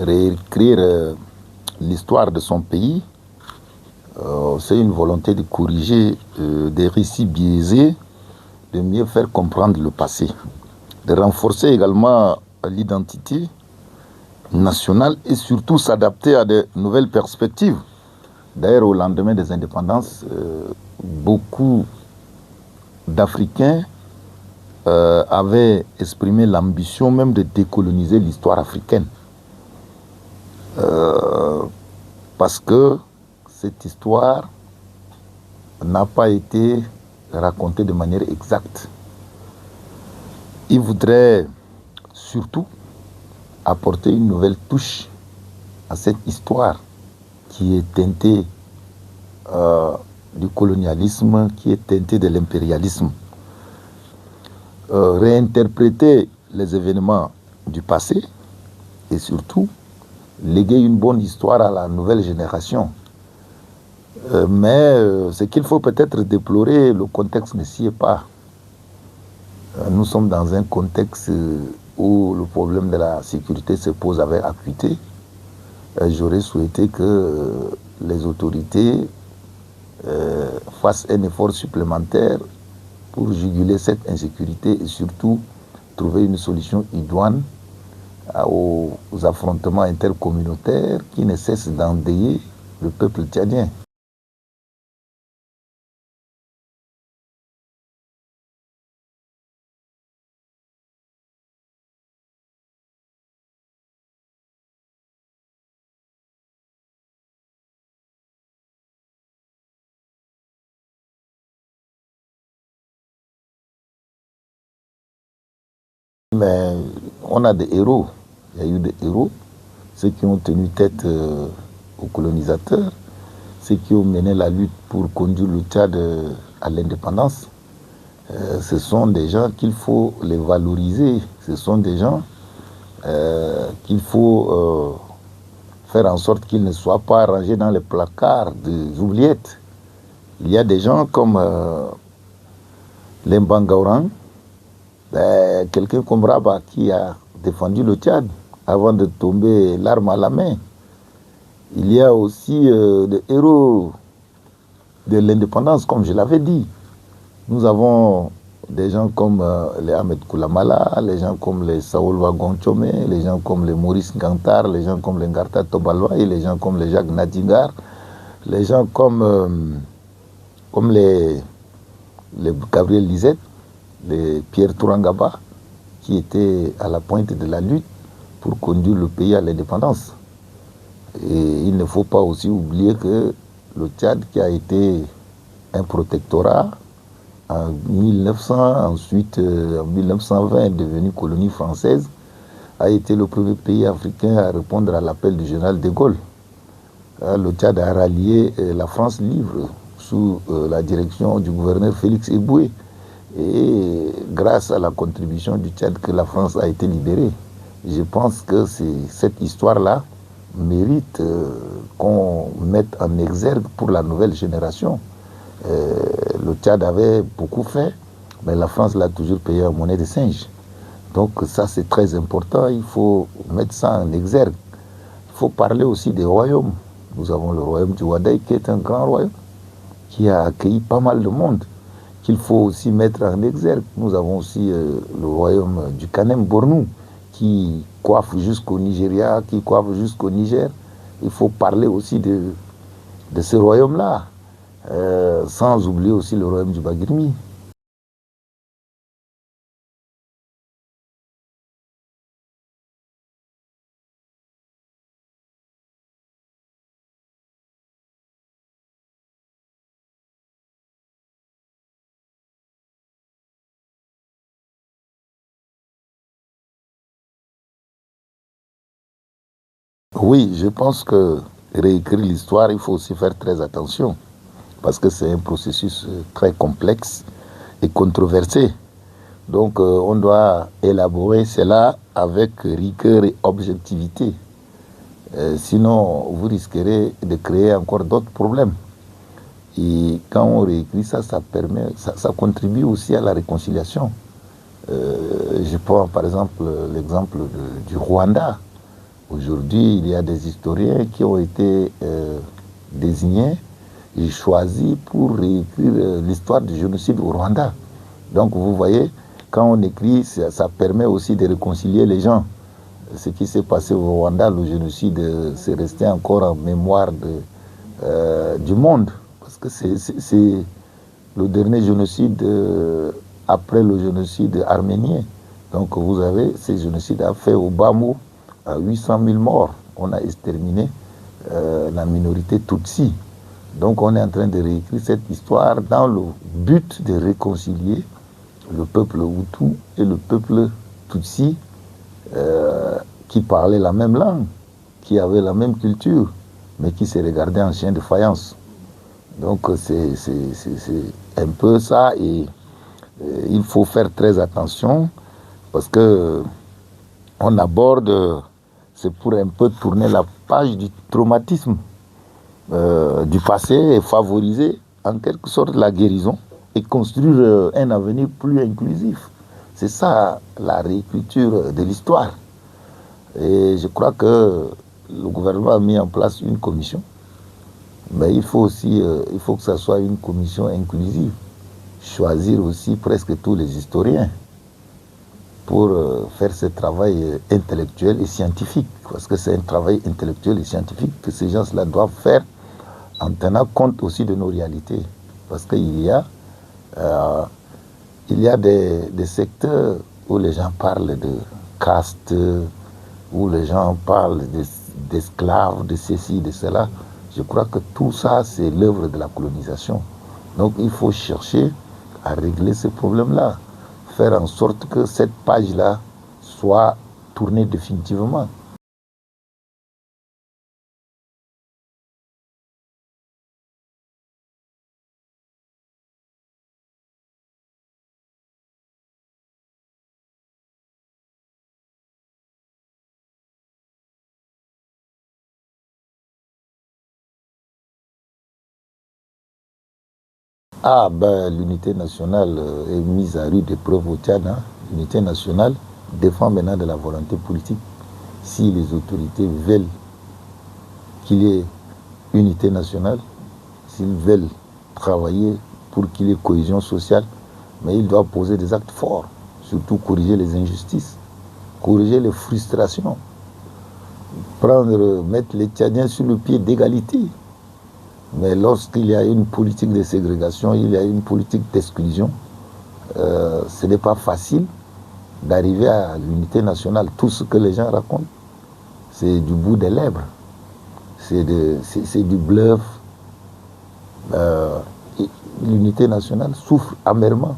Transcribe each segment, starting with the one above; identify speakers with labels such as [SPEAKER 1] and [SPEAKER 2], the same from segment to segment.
[SPEAKER 1] réécrire l'histoire de son pays, c'est une volonté de corriger des récits biaisés, de mieux faire comprendre le passé, de renforcer également l'identité nationale et surtout s'adapter à de nouvelles perspectives. D'ailleurs, au lendemain des indépendances, beaucoup d'Africains avaient exprimé l'ambition même de décoloniser l'histoire africaine. Parce que cette histoire n'a pas été racontée de manière exacte. Ils voudraient surtout apporter une nouvelle touche à cette histoire qui est teintée du colonialisme, qui est teintée de l'impérialisme. Réinterpréter les événements du passé et surtout léguer une bonne histoire à la nouvelle génération. Mais ce qu'il faut peut-être déplorer, le contexte ne s'y est pas. Nous sommes dans un contexte où le problème de la sécurité se pose avec acuité. J'aurais souhaité que les autorités fassent un effort supplémentaire pour juguler cette insécurité et surtout trouver une solution idoine aux affrontements intercommunautaires qui ne cessent d'endeuiller le peuple tchadien. Mais on a des héros. Il y a eu des héros, ceux qui ont tenu tête aux colonisateurs, ceux qui ont mené la lutte pour conduire le Tchad à l'indépendance. Ce sont des gens qu'il faut les valoriser. Ce sont des gens qu'il faut faire en sorte qu'ils ne soient pas rangés dans les placards des oubliettes. Il y a des gens comme Lembangaoran, quelqu'un comme Rabat qui a défendu le Tchad avant de tomber l'arme à la main. Il y a aussi des héros de l'indépendance, comme je l'avais dit. Nous avons des gens comme les Ahmed Koulamala, les gens comme les Saoul Wagonchome, les gens comme les Maurice Ngantar, les gens comme les Ngarta Tobalwa, les gens comme les Jacques Nadingar, les gens comme les Gabriel Lisette, les Pierre Tourangaba, qui étaient à la pointe de la lutte pour conduire le pays à l'indépendance. Et il ne faut pas aussi oublier que le Tchad, qui a été un protectorat en 1900, ensuite en 1920 est devenu colonie française, a été le premier pays africain à répondre à l'appel du général de Gaulle. Le Tchad a rallié la France libre sous la direction du gouverneur Félix Eboué. Et grâce à la contribution du Tchad que la France a été libérée. Je pense que cette histoire-là mérite qu'on mette en exergue pour la nouvelle génération. Le Tchad avait beaucoup fait, mais la France l'a toujours payé en monnaie de singe. Donc ça c'est très important, il faut mettre ça en exergue. Il faut parler aussi des royaumes. Nous avons le royaume du Wadaï qui est un grand royaume, qui a accueilli pas mal de monde, qu'il faut aussi mettre en exergue. Nous avons aussi le royaume du Kanem Bornou, qui coiffe jusqu'au Nigeria, qui coiffe jusqu'au Niger. Il faut parler aussi de ce royaume-là, sans oublier aussi le royaume du Bagirmi. Oui, je pense que réécrire l'histoire, il faut aussi faire très attention, parce que c'est un processus très complexe et controversé. Donc on doit élaborer cela avec rigueur et objectivité. Sinon, vous risquerez de créer encore d'autres problèmes. Et quand on réécrit ça, ça contribue aussi à la réconciliation. Je prends par exemple l'exemple du Rwanda. Aujourd'hui, il y a des historiens qui ont été désignés et choisis pour réécrire l'histoire du génocide au Rwanda. Donc vous voyez, quand on écrit, ça permet aussi de réconcilier les gens. Ce qui s'est passé au Rwanda, le génocide, c'est resté encore en mémoire du monde. Parce que c'est le dernier génocide après le génocide arménien. Donc vous avez, ces génocides a fait au bas mot 800 000 morts. On a exterminé la minorité Tutsi. Donc on est en train de réécrire cette histoire dans le but de réconcilier le peuple Hutu et le peuple Tutsi qui parlaient la même langue, qui avaient la même culture, mais qui se regardaient en chien de faïence. Donc c'est un peu ça et il faut faire très attention parce que on aborde, c'est pour un peu tourner la page du traumatisme du passé et favoriser en quelque sorte la guérison et construire un avenir plus inclusif. C'est ça la réécriture de l'histoire. Et je crois que le gouvernement a mis en place une commission, mais il faut aussi il faut que ça soit une commission inclusive. Choisir aussi presque tous les historiens pour faire ce travail intellectuel et scientifique, parce que c'est un travail intellectuel et scientifique que ces gens-là doivent faire en tenant compte aussi de nos réalités. Parce qu'il y a, des secteurs où les gens parlent de caste, où les gens parlent d'esclaves, de ceci, de cela. Je crois que tout ça, c'est l'œuvre de la colonisation. Donc il faut chercher à régler ces problèmes-là, faire en sorte que cette page-là soit tournée définitivement. Ah, ben, l'unité nationale est mise à rude épreuve au Tchad. Hein. L'unité nationale dépend maintenant de la volonté politique. Si les autorités veulent qu'il y ait unité nationale, s'ils veulent travailler pour qu'il y ait cohésion sociale, mais ils doivent poser des actes forts, surtout corriger les injustices, corriger les frustrations, mettre les Tchadiens sur le pied d'égalité. Mais lorsqu'il y a une politique de ségrégation, il y a une politique d'exclusion, ce n'est pas facile d'arriver à l'unité nationale. Tout ce que les gens racontent, c'est du bout des lèvres, c'est du bluff. L'unité nationale souffre amèrement.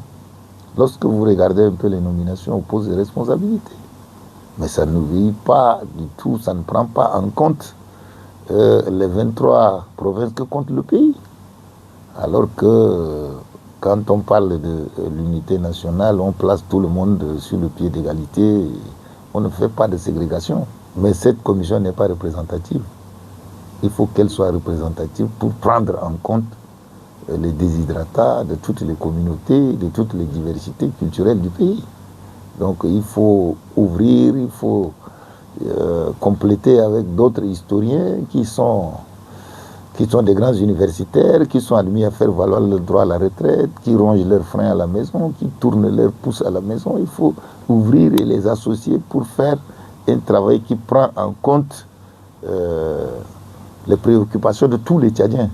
[SPEAKER 1] Lorsque vous regardez un peu les nominations, on pose des responsabilités. Mais ça ne vit pas du tout, ça ne prend pas en compte les 23 provinces que compte le pays. Alors que quand on parle de l'unité nationale, on place tout le monde sur le pied d'égalité. On ne fait pas de ségrégation. Mais cette commission n'est pas représentative. Il faut qu'elle soit représentative pour prendre en compte les déshydratats de toutes les communautés, de toutes les diversités culturelles du pays. Donc il faut ouvrir, il faut compléter avec d'autres historiens qui sont des grands universitaires, qui sont admis à faire valoir le droit à la retraite, qui rongent leurs freins à la maison, qui tournent leurs pouces à la maison. Il faut ouvrir et les associer pour faire un travail qui prend en compte les préoccupations de tous les Tchadiens.